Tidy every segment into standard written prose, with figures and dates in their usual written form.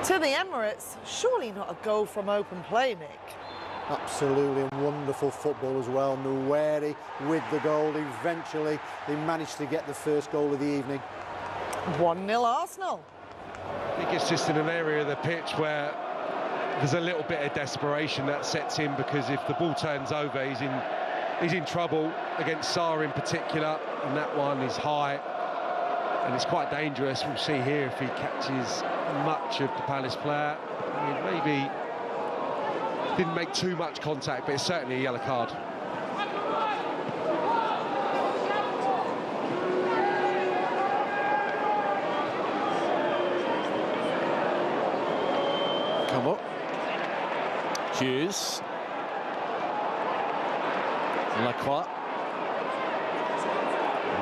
To the Emirates, surely not a goal from open play, Nick. Absolutely, and wonderful football as well. Nuweri with the goal. Eventually, they managed to get the first goal of the evening. 1-0 Arsenal. I think it's just in an area of the pitch where there's a little bit of desperation that sets in, because if the ball turns over, he's in trouble against Sarr in particular, and that one is high and it's quite dangerous. We'll see here if he catches much of the Palace player. I mean, maybe didn't make too much contact, but it's certainly a yellow card. Come on. Hughes. Lacroix.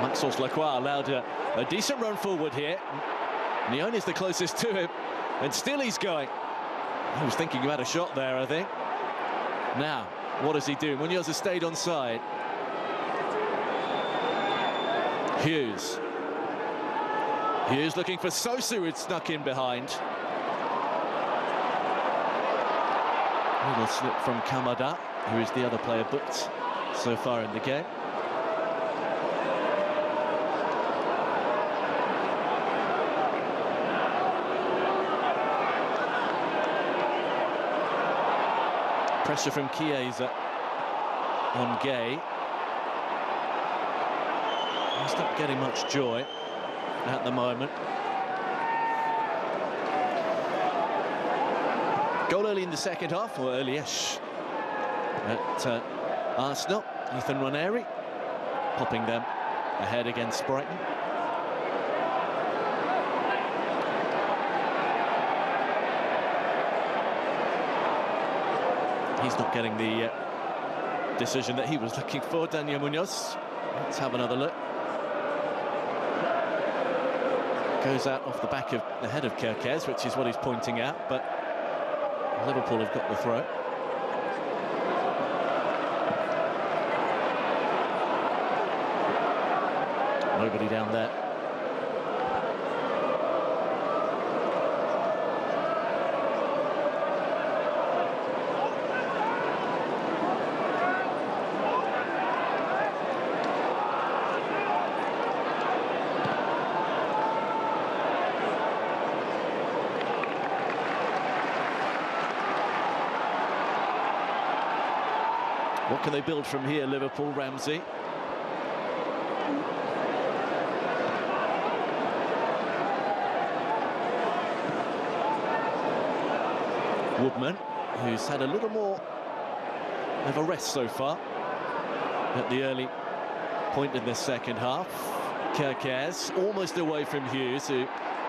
Maxence Lacroix allowed a decent run forward here. Nyon is the closest to him, and still he's going. He was thinking about a shot there, I think. Now, what does he do? Munoz has stayed on side. Hughes. Hughes looking for Sosa, who'd snuck in behind. Little slip from Kamada, who is the other player booked so far in the game. Pressure from Chiesa on Gay. He's not getting much joy at the moment. Goal early in the second half, or early-ish, at Arsenal. Ethan Ranieri popping them ahead against Brighton. He's not getting the decision that he was looking for, Daniel Munoz. Let's have another look. Goes out off the back of the head of Kerkez, which is what he's pointing out, but Liverpool have got the throw. Nobody down there. What can they build from here, Liverpool? Ramsey. Woodman, who's had a little more of a rest so far at the early point in this second half. Kerkez almost away from Hughes, who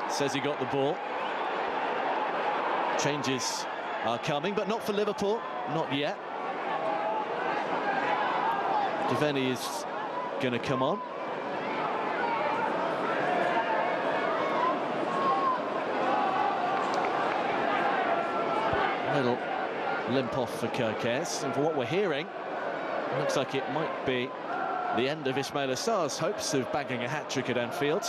says he got the ball. Changes are coming, but not for Liverpool, not yet. Devaney is going to come on. A little limp off for Kerkez, and for what we're hearing, it looks like it might be the end of Ismaila Sarr's hopes of bagging a hat-trick at Anfield.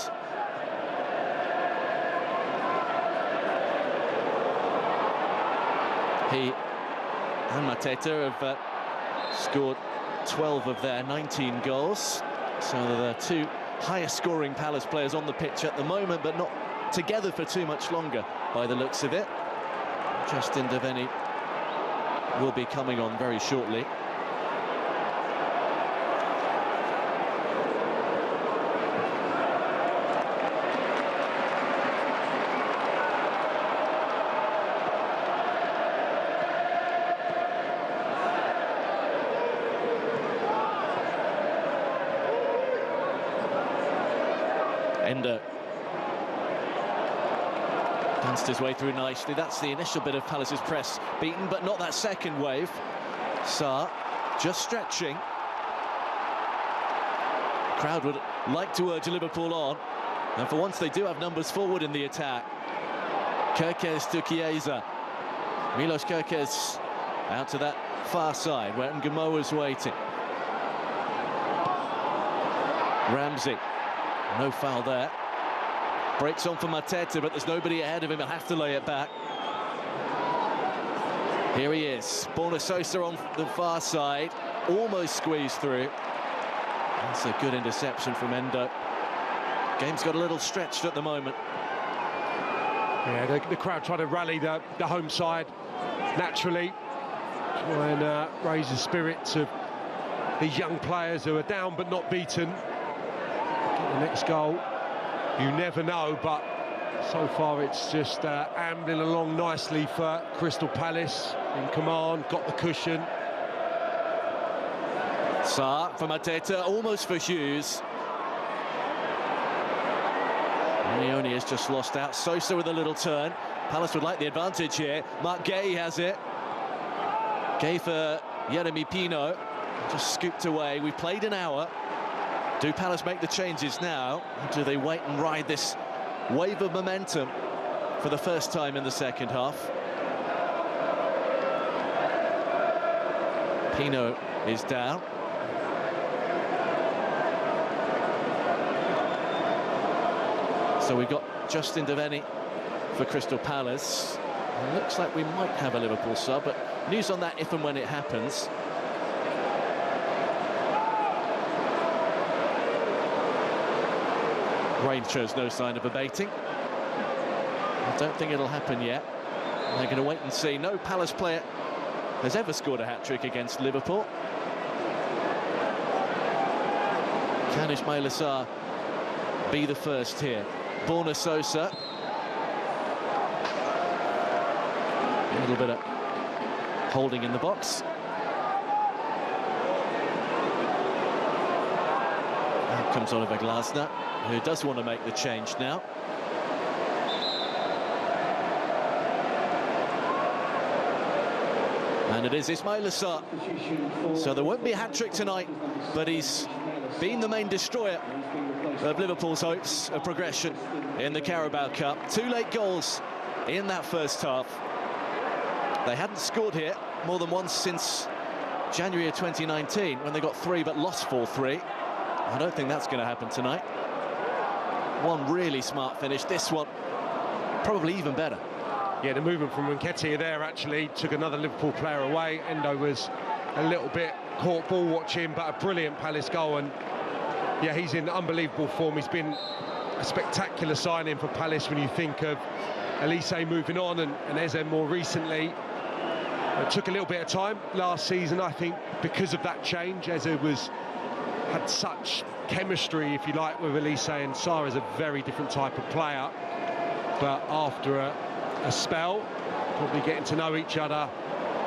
He and Mateta have scored 12 of their 19 goals, so they're the two highest scoring Palace players on the pitch at the moment, but not together for too much longer by the looks of it. Justin Devaney will be coming on very shortly. Endo danced his way through nicely. That's the initial bit of Palace's press beaten, but not that second wave. Sarr just stretching. The crowd would like to urge Liverpool on, and for once they do have numbers forward in the attack. Kerkez to Chiesa. Milos Kerkez out to that far side where Ngumo's waiting. Ramsey. No foul there. Breaks on for Mateta, but there's nobody ahead of him. He'll have to lay it back. Here he is. Borna Sosa on the far side. Almost squeezed through. That's a good interception from Endo. Game's got a little stretched at the moment. Yeah, the crowd trying to rally the home side naturally. Try and raise the spirits of these young players who are down but not beaten. Get the next goal. You never know, but so far it's just ambling along nicely for Crystal Palace. In command, got the cushion. Sarr for Mateta, almost for Hughes. Leone has just lost out. Sosa with a little turn. Palace would like the advantage here. Mark Gay has it. Gay for Yeremy Pino. Just scooped away. We've played an hour. Do Palace make the changes now? Or do they wait and ride this wave of momentum for the first time in the second half? Pino is down. So we've got Justin Devaney for Crystal Palace. It looks like we might have a Liverpool sub, but news on that if and when it happens. Rain shows no sign of abating. I don't think it'll happen yet. They're going to wait and see. No Palace player has ever scored a hat-trick against Liverpool. Can Ismaila Sarr be the first here? Borna Sosa. A little bit of holding in the box. Out comes Oliver Glasner, who does want to make the change now. And it is Ismaila Sarr. So there won't be a hat-trick tonight, but he's been the main destroyer of Liverpool's hopes of progression in the Carabao Cup. 2 late goals in that first half. They hadn't scored here more than once since January of 2019, when they got 3 but lost 4-3. I don't think that's going to happen tonight. One really smart finish. This one probably even better. Yeah, the movement from Nketiah there actually took another Liverpool player away. Endo was a little bit caught ball watching, but a brilliant Palace goal. And yeah, he's in unbelievable form. He's been a spectacular signing for Palace when you think of Elise moving on and Eze more recently. It took a little bit of time last season, I think, because of that change. Eze had such chemistry, if you like, with Elise, and Sarr is a very different type of player. But after a spell, probably getting to know each other,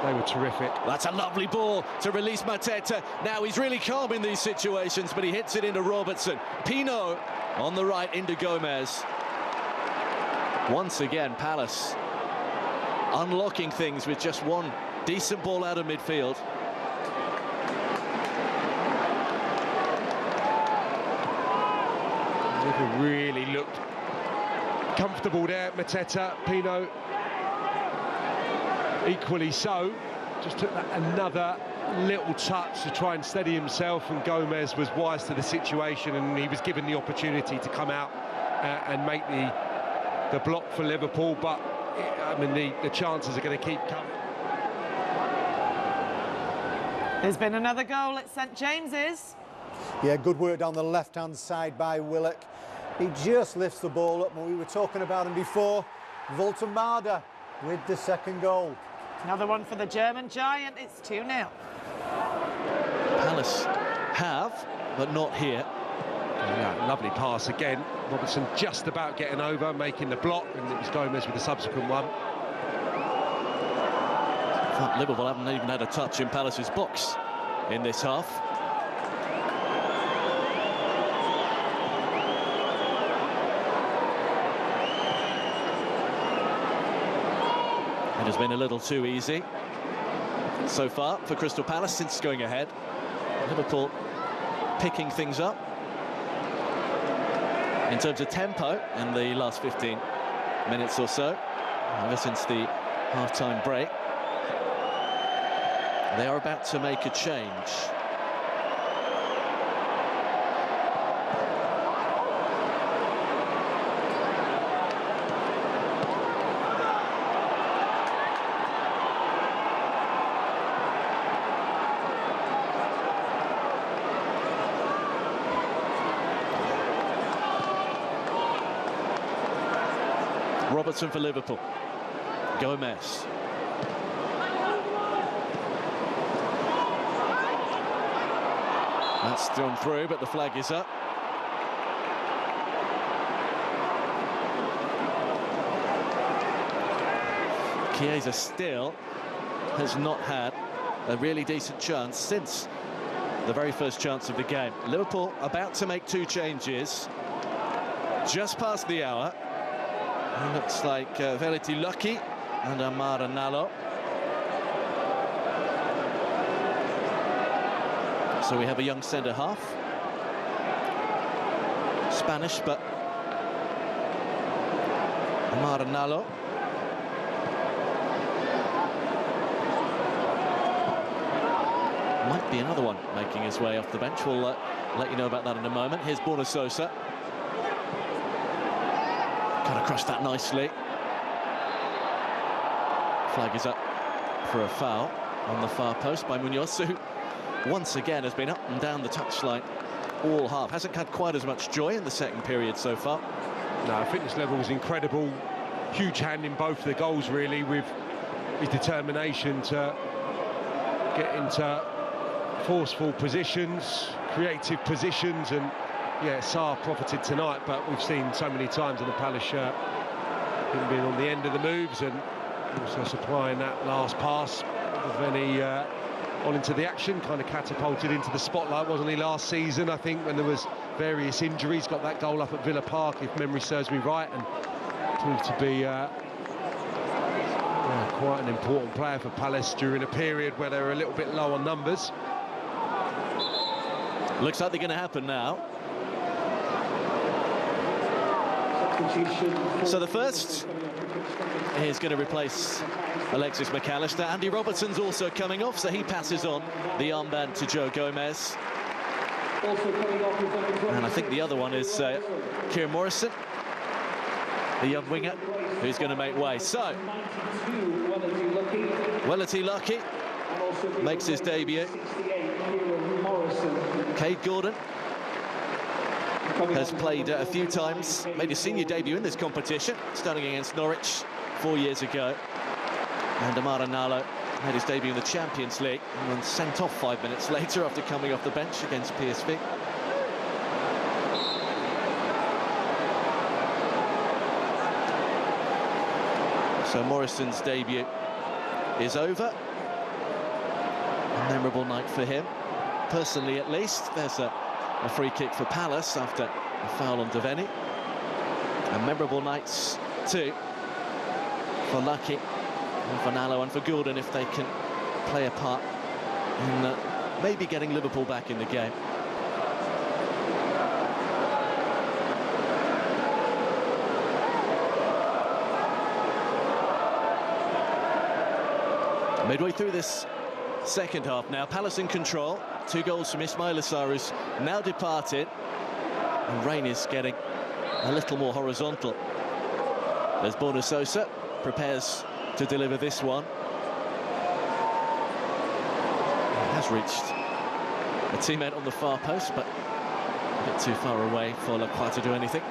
they were terrific. That's a lovely ball to release Mateta. Now he's really calm in these situations, but he hits it into Robertson. Pino on the right into Gomez. Once again, Palace unlocking things with just one decent ball out of midfield. Never really looked comfortable there, Mateta. Pino equally so. Just took that another little touch to try and steady himself, and Gomez was wise to the situation, and he was given the opportunity to come out and make the block for Liverpool. But I mean, the chances are going to keep coming. There's been another goal at St James's. Yeah, good work down the left-hand side by Willock. He just lifts the ball up, and we were talking about him before. Voltemada with the second goal. Another one for the German giant. It's 2-0. Palace have, but not here. Yeah, lovely pass again. Robertson just about getting over, making the block, and it was Gomez with the subsequent one. Liverpool haven't even had a touch in Palace's box in this half. It has been a little too easy so far for Crystal Palace since going ahead. Liverpool picking things up in terms of tempo in the last 15 minutes or so, ever since the half-time break. They are about to make a change. Robertson for Liverpool. Gomez. That's thrown through, but the flag is up. Chiesa still has not had a really decent chance since the very first chance of the game. Liverpool about to make 2 changes just past the hour. It looks like Veliti Lucky and Amara Nalo. So we have a young centre-half. Spanish, but Amara Nalo. Might be another one making his way off the bench. We'll let you know about that in a moment. Here's Borna Sosa. Cut across that nicely. Flag is up for a foul on the far post by Munoz, who once again has been up and down the touchline all half. Hasn't had quite as much joy in the second period so far. No, fitness level was incredible. Huge hand in both the goals, really, with his determination to get into forceful positions, creative positions, and yeah, Sarr profited tonight, but we've seen so many times in the Palace shirt him being on the end of the moves and also supplying that last pass of any on into the action, kind of catapulted into the spotlight, wasn't he, last season, I think, when there was various injuries. Got that goal up at Villa Park, if memory serves me right, and proved to be quite an important player for Palace during a period where they were a little bit low on numbers. Looks like they're going to happen now. So the first is going to replace Alexis McAllister. Andy Robertson's also coming off, so he passes on the armband to Joe Gomez. And I think the other one is Kieran Morrison, the young winger, who's going to make way. So, Welity Lucky makes his debut. Cade Gordon has played a few times, made his senior debut in this competition, starting against Norwich 4 years ago. And Amara Nalo made his debut in the Champions League and was sent off 5 minutes later after coming off the bench against PSV. So Morrison's debut is over. A memorable night for him, personally at least. There's a free kick for Palace after a foul on Devaney. And memorable nights too for Lucky and for Nalo and for Gordon, if they can play a part in maybe getting Liverpool back in the game. Midway through this second half now, Palace in control. 2 goals from Ismail Assar, who's now departed, and rain is getting a little more horizontal. There's Borna Sosa, prepares to deliver this one. He has reached a teammate on the far post, but a bit too far away for Lacroix to do anything.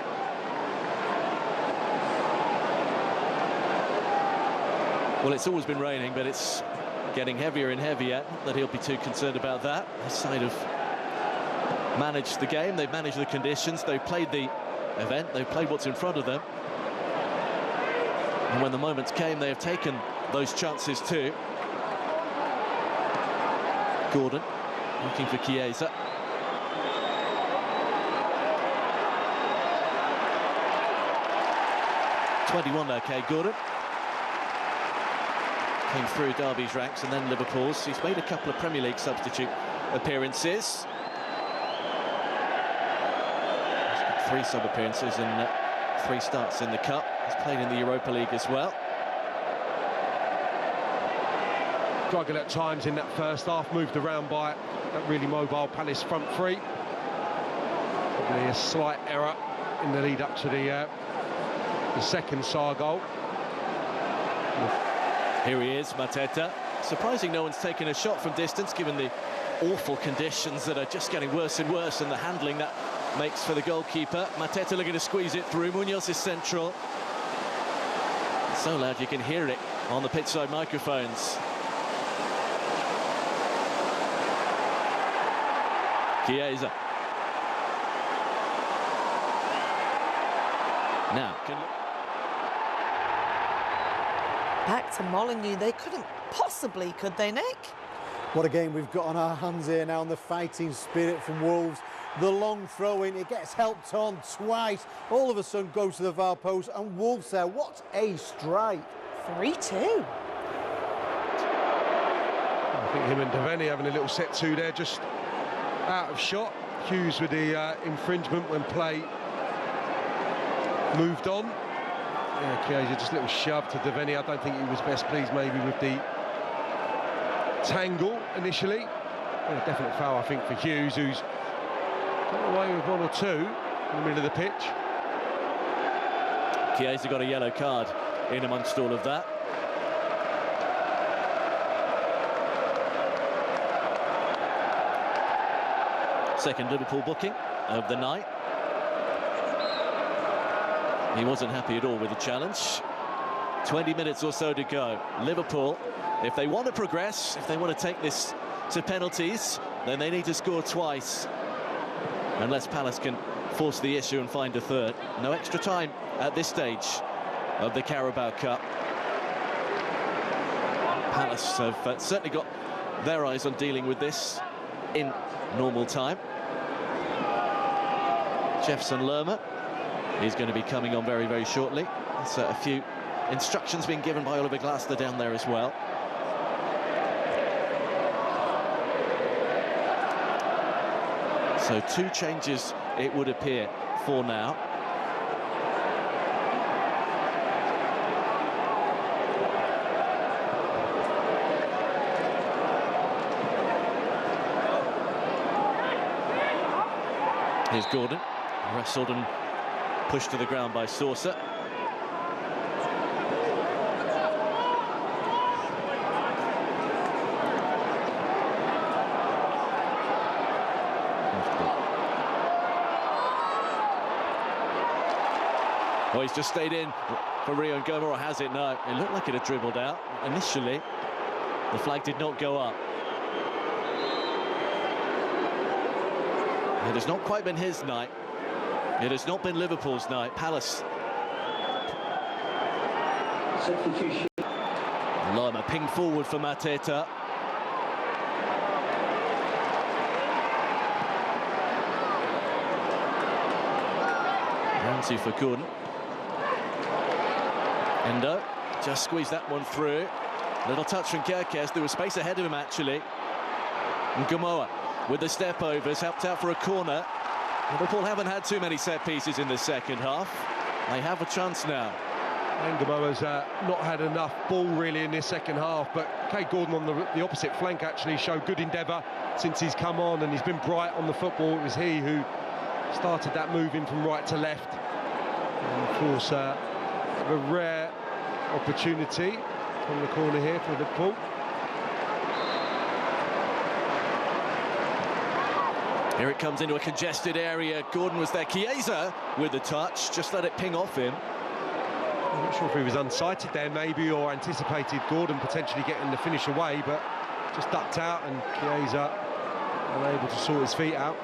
Well, it's always been raining, but it's getting heavier and heavier. Not that he'll be too concerned about that. His side have managed the game, they've managed the conditions, they've played the event, they've played what's in front of them. And when the moments came, they have taken those chances too. Gordon looking for Chiesa. #21 now, Cade Gordon. Came through Derby's ranks and then Liverpool's. He's made a couple of Premier League substitute appearances. He's got 3 sub-appearances and 3 starts in the Cup. He's played in the Europa League as well. Struggled at times in that first half, moved around by that really mobile Palace front three. Probably a slight error in the lead up to the second Sarr goal. Here he is, Mateta. Surprising no one's taken a shot from distance, given the awful conditions that are just getting worse and worse, and the handling that makes for the goalkeeper. Mateta looking to squeeze it through. Munoz is central. So loud you can hear it on the pitchside microphones. Chiesa. Now, Back to Molyneux. They couldn't possibly, could they, Nick? What a game we've got on our hands here now, and the fighting spirit from Wolves. The long throw in, it gets helped on twice. All of a sudden goes to the far post, and Wolves there. What a strike. 3-2. I think him and Devaney having a little set two there, just out of shot. Hughes with the infringement when play moved on. Yeah, Chiesa just a little shove to Devaney. I don't think he was best pleased maybe with the tangle initially. Yeah, definite foul, I think, for Hughes, who's got away with one or two in the middle of the pitch. Chiesa got a yellow card in amongst all of that. Second Liverpool booking of the night. He wasn't happy at all with the challenge. 20 minutes or so to go. Liverpool, if they want to progress, if they want to take this to penalties, then they need to score twice. Unless Palace can force the issue and find a third. No extra time at this stage of the Carabao Cup. Palace have certainly got their eyes on dealing with this in normal time. Jefferson Lerma, he's going to be coming on very, very shortly. There's a few instructions being given by Oliver Glasner down there as well. So 2 changes, it would appear, for now. Here's Gordon, wrestled and pushed to the ground by Saucer. Oh, he's just stayed in for Rio and Gomez, or has it? No, it looked like it had dribbled out. Initially, the flag did not go up. It has not quite been his night. It has not been Liverpool's night. Palace. Substitution. Lerma pinged forward for Mateta. Ramsey for Gordon. Endo just squeezed that one through. Little touch from Kerkez. There was space ahead of him, actually. And Gamoa with the step overs, helped out for a corner. Liverpool haven't had too many set pieces in the second half. They have a chance now. And Gamoa's not had enough ball really in this second half, but Kay Gordon on the opposite flank actually showed good endeavour since he's come on, and he's been bright on the football. It was he who started that moving from right to left. And of course, a rare opportunity from the corner here for Liverpool. Here it comes into a congested area. Gordon was there. Chiesa with the touch, just let it ping off him. I'm not sure if he was unsighted there maybe, or anticipated Gordon potentially getting the finish away, but just ducked out, and Chiesa unable to sort his feet out.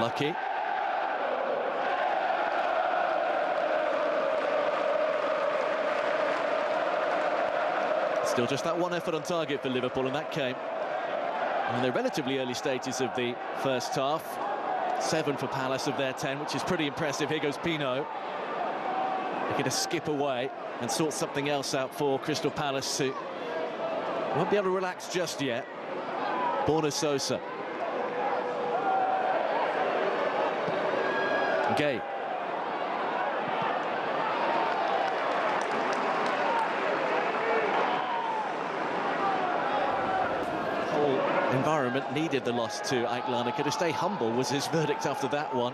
Lucky. Still just that one effort on target for Liverpool, and that came in the relatively early stages of the first half. 7 for Palace of their 10, which is pretty impressive. Here goes Pino. They're going to skip away and sort something else out for Crystal Palace, who won't be able to relax just yet. Borna Sosa. Gay. Environment needed the loss to Aitlanica. To stay humble was his verdict after that one.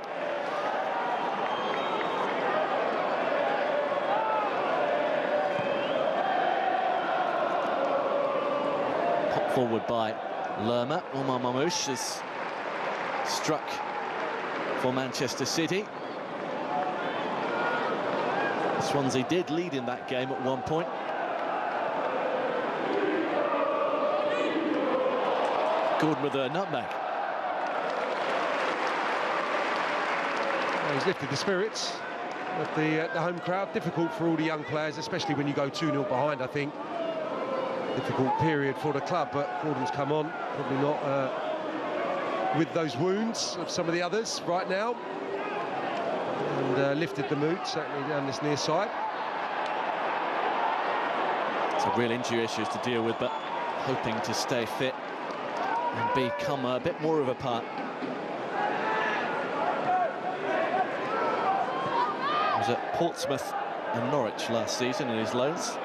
Pop forward by Lerma. Omar Mamouche has struck for Manchester City. Swansea did lead in that game at one point. Gordon with a nutmeg. He's lifted the spirits of the home crowd. Difficult for all the young players, especially when you go 2-0 behind, I think. Difficult period for the club, but Gordon's come on. Probably not with those wounds of some of the others right now. And lifted the mood, certainly down this near side. Some real injury issues to deal with, but hoping to stay fit and become a bit more of a part. He was at Portsmouth and Norwich last season in his loans.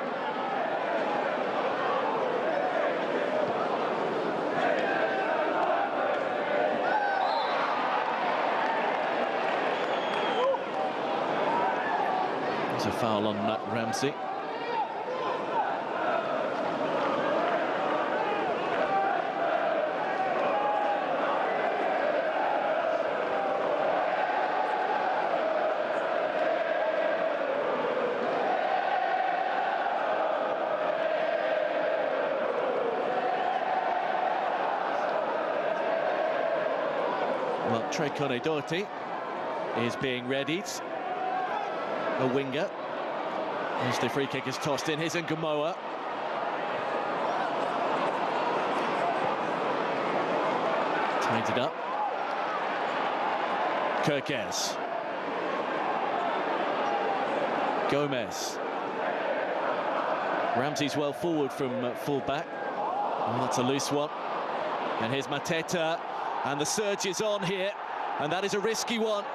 There's a foul on Ramsey. Well, Trey Coney-Doherty is being readied. A winger. As the free kick is tossed in, here's Ngumoa. Tied it up. Kirkes. Gomez. Ramsey's well forward from full-back. Oh, that's a loose one. And here's Mateta. And the surge is on here. And that is a risky one.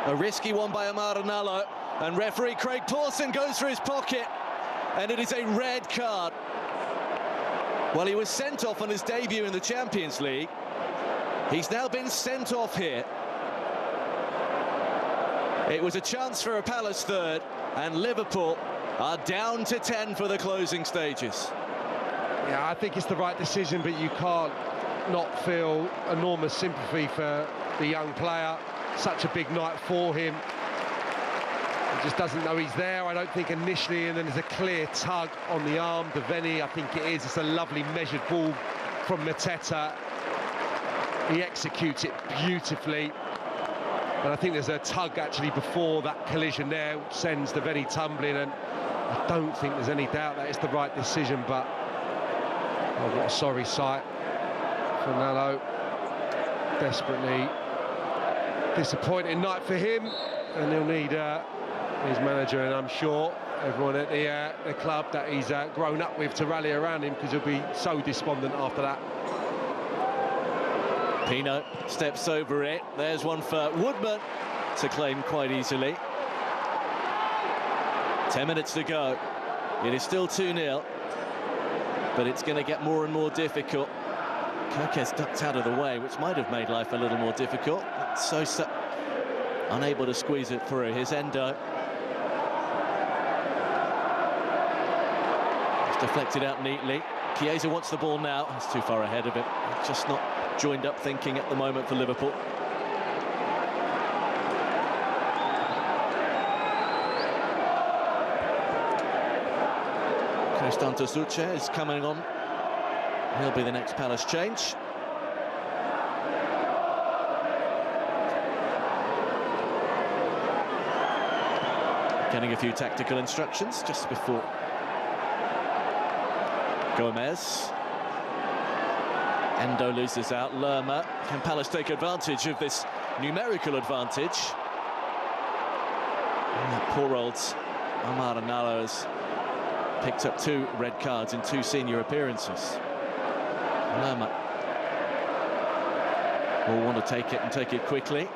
A risky one by Amara Nallo. And referee Craig Pawson goes for his pocket. And it is a red card. Well, he was sent off on his debut in the Champions League. He's now been sent off here. It was a chance for a Palace third. And Liverpool are down to 10 for the closing stages. Yeah, I think it's the right decision, but you can't not feel enormous sympathy for the young player. Such a big night for him. He just doesn't know he's there, I don't think, initially, and then there's a clear tug on the arm. Deveni, I think it is. It's a lovely measured ball from Mateta. He executes it beautifully. But I think there's a tug actually before that collision there, which sends Deveni tumbling, and I don't think there's any doubt that it's the right decision, but oh, what a sorry sight for Nallo. Desperately disappointing night for him, and he'll need his manager, and I'm sure everyone at the club that he's grown up with, to rally around him, because he'll be so despondent after that. Pino steps over it. There's one for Woodman to claim quite easily. 10 minutes to go. It is still 2-0, but it's going to get more and more difficult. Kirkes ducked out of the way, which might have made life a little more difficult. Sosa unable to squeeze it through. Here's Endo. It's deflected out neatly. Chiesa wants the ball now. He's too far ahead of it. Just not joined up thinking at the moment for Liverpool. Constantos Uche is coming on. He'll be the next Palace change. Getting a few tactical instructions just before. Gomez. Endo loses out. Lerma. Can Palace take advantage of this numerical advantage? And that poor old Amara Nallo has picked up 2 red cards in 2 senior appearances. Lerma will want to take it and take it quickly.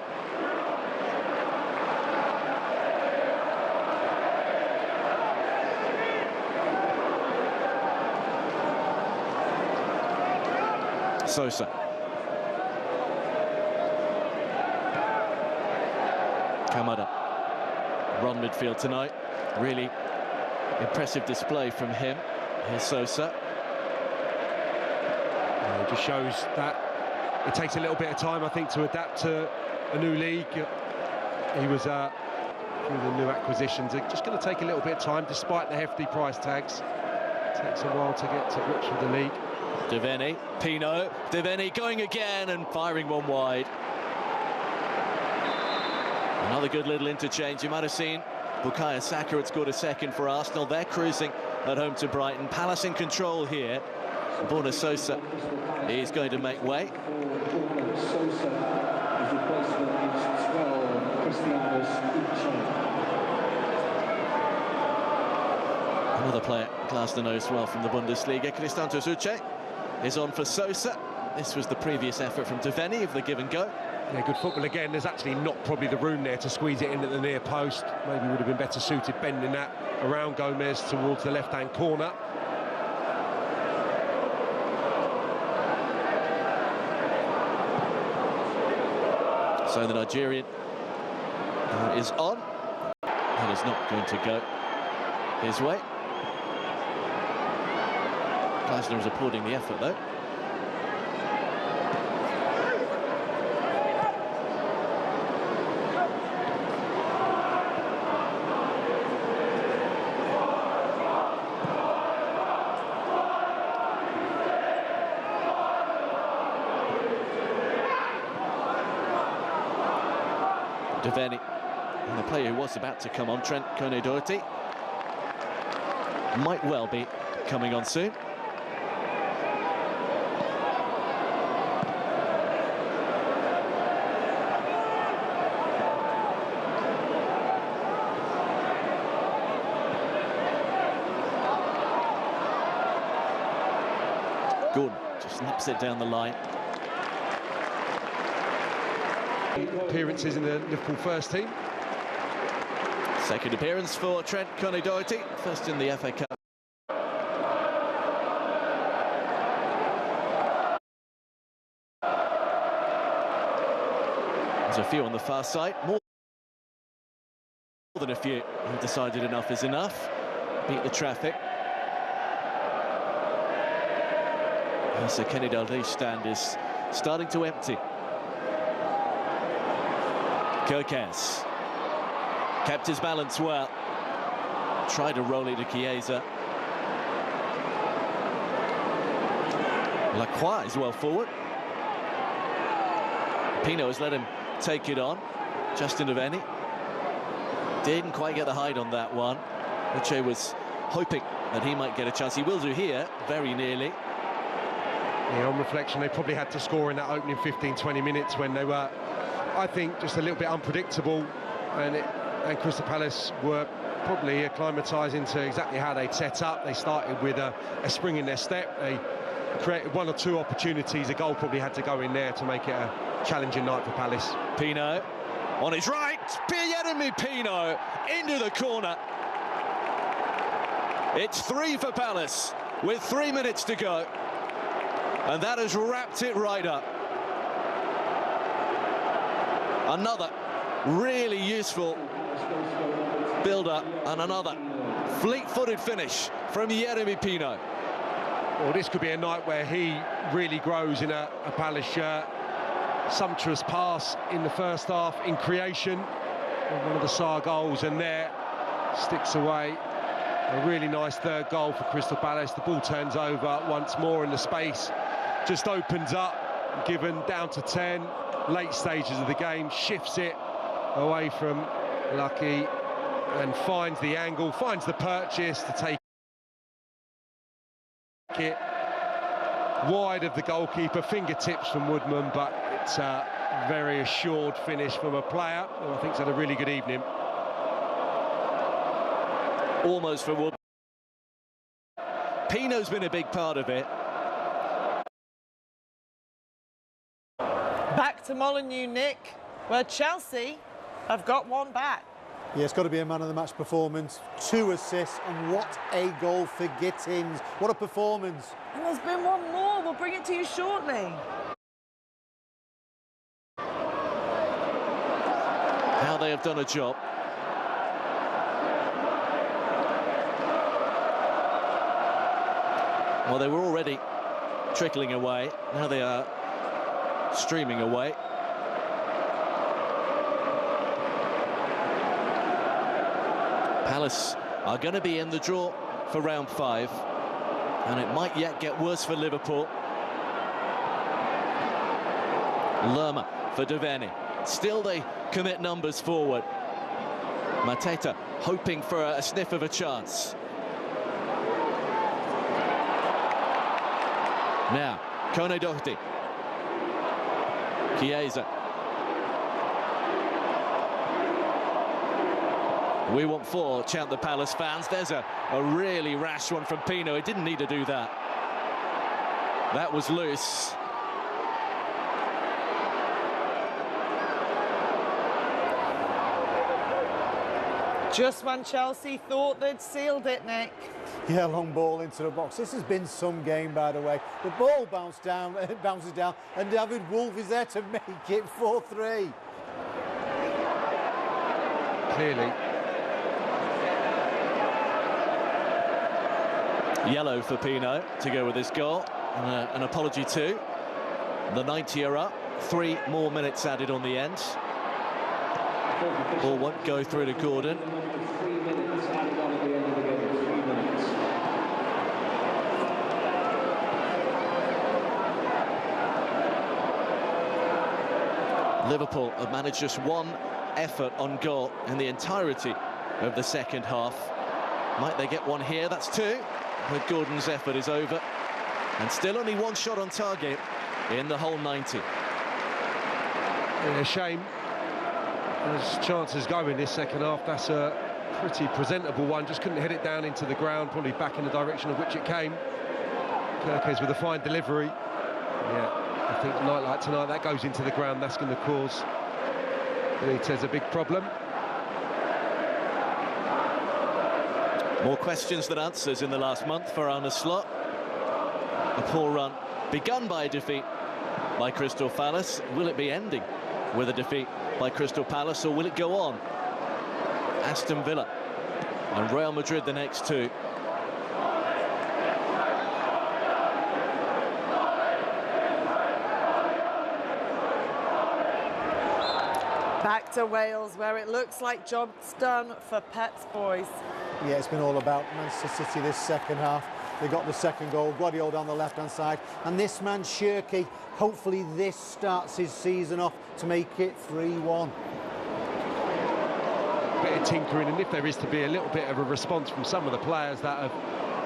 Sosa. Kamada. Run midfield tonight. Really impressive display from him. Here's Sosa. It just shows that it takes a little bit of time, I think, to adapt to a new league. He was through the new acquisitions. It's just going to take a little bit of time, despite the hefty price tags. It takes a while to get to grips with the league. Devaney, Pino, Devaney going again and firing one wide. Another good little interchange. You might have seen Bukayo Saka had scored a second for Arsenal. They're cruising at home to Brighton. Palace in control here. Borna Sosa is going to make way. Another player glanced the nose well from the Bundesliga. Cristantos Uche is on for Sosa. This was the previous effort from Devaney of the give and go. Yeah, good football again. There's actually not probably the room there to squeeze it in at the near post. Maybe would have been better suited bending that around Gomez towards the left-hand corner. So the Nigerian is on. That is not going to go his way. Gleisner is applauding the effort, though. Devaney, and the player who was about to come on, Trent Kone-Doherty, might well be coming on soon. Gordon just nips it down the line. Appearances in the Liverpool first team. Second appearance for Trent Kone-Doherty, first in the FA Cup. There's a few on the far side, more than a few who decided enough is enough. Beat the traffic. So Kenny Dalglish's stand is starting to empty. Kirkes kept his balance well. Tried to roll it to Chiesa. Lacroix is well forward. Pino has let him take it on. Justin Devaney didn't quite get the hide on that one. Uche was hoping that he might get a chance. He will do here, very nearly. Yeah, on reflection, they probably had to score in that opening 15-20 minutes when they were, I think, just a little bit unpredictable, and Crystal Palace were probably acclimatising to exactly how they'd set up. They started with a spring in their step. They created one or two opportunities. A goal probably had to go in there to make it a challenging night for Palace. Pino on his right, Pierre-Emile Pino into the corner. It's 3 for Palace with 3 minutes to go, and that has wrapped it right up. Another really useful build-up and another fleet-footed finish from Yeremy Pino. Well, this could be a night where he really grows in a Palace shirt. Sumptuous pass in the first half in creation of one of the Sarr goals, and there sticks away. A really nice third goal for Crystal Palace. The ball turns over once more and the space just opens up, given down to 10. Late stages of the game, shifts it away from Lucky and finds the angle, finds the purchase to take it wide of the goalkeeper, fingertips from Woodman, but it's a very assured finish from a player who I think's had a really good evening. Almost for Woodman. Pino's been a big part of it. Back to Molineux, Nick, where Chelsea have got one back. Yeah, it's got to be a man of the match performance. 2 assists, and what a goal for Gittins. What a performance. And there's been one more. We'll bring it to you shortly. How they have done a job. Well, they were already trickling away. Now they are streaming away. Palace are going to be in the draw for round 5, and it might yet get worse for Liverpool. Lerma for Devaney. Still they commit numbers forward. Mateta hoping for a sniff of a chance. Now, Kone Doherty. Chiesa. We want 4, chant the Palace fans. There's a really rash one from Pino. He didn't need to do that. That was loose. Just when Chelsea thought they'd sealed it, Nick. Yeah, long ball into the box. This has been some game, by the way. The ball bounces down, and David Wolf is there to make it 4-3. Clearly. Yellow for Pino to go with his goal. And an apology too. The 90 are up. 3 more minutes added on the end. Ball won't go through to Gordon. Liverpool have managed just 1 effort on goal in the entirety of the second half. Might they get one here? That's 2. But Gordon's effort is over. And still only 1 shot on target in the whole 90. Yeah, shame. As chances go in this second half, that's a pretty presentable one. Just couldn't hit it down into the ground, probably back in the direction of which it came. Kirkes with a fine delivery. Yeah, I think a night like tonight, that goes into the ground, that's going to cause Benitez a big problem. More questions than answers in the last month for Arne Slot. A poor run begun by a defeat by Crystal Palace. Will it be ending with a defeat by Crystal Palace, or will it go on? Aston Villa and Real Madrid the next 2. Back to Wales, where it looks like job's done for Pep's boys. Yeah, it's been all about Manchester City this second half. They got the second goal, Guardiola down the left-hand side, and this man, Shirky, hopefully this starts his season off to make it 3-1. Bit of tinkering, and if there is to be a little bit of a response from some of the players that have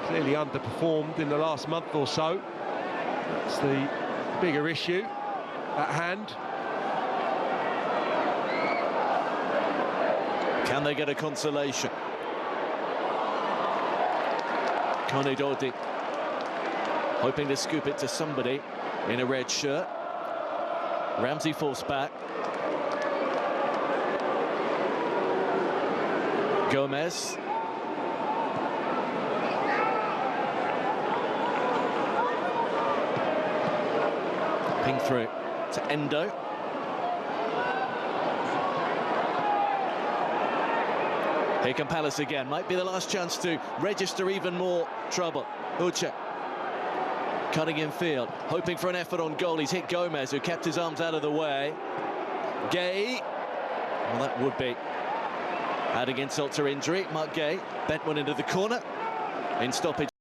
clearly underperformed in the last month or so, that's the bigger issue at hand. Can they get a consolation? Kone Doherty hoping to scoop it to somebody in a red shirt. Ramsey forced back. Gomez. Ping through to Endo. Here come Palace again. Might be the last chance to register even more trouble. Uche cutting in field, hoping for an effort on goal. He's hit Gomez, who kept his arms out of the way. Gay. Well, that would be adding insult to injury. Mark Gay bent one into the corner in stoppage.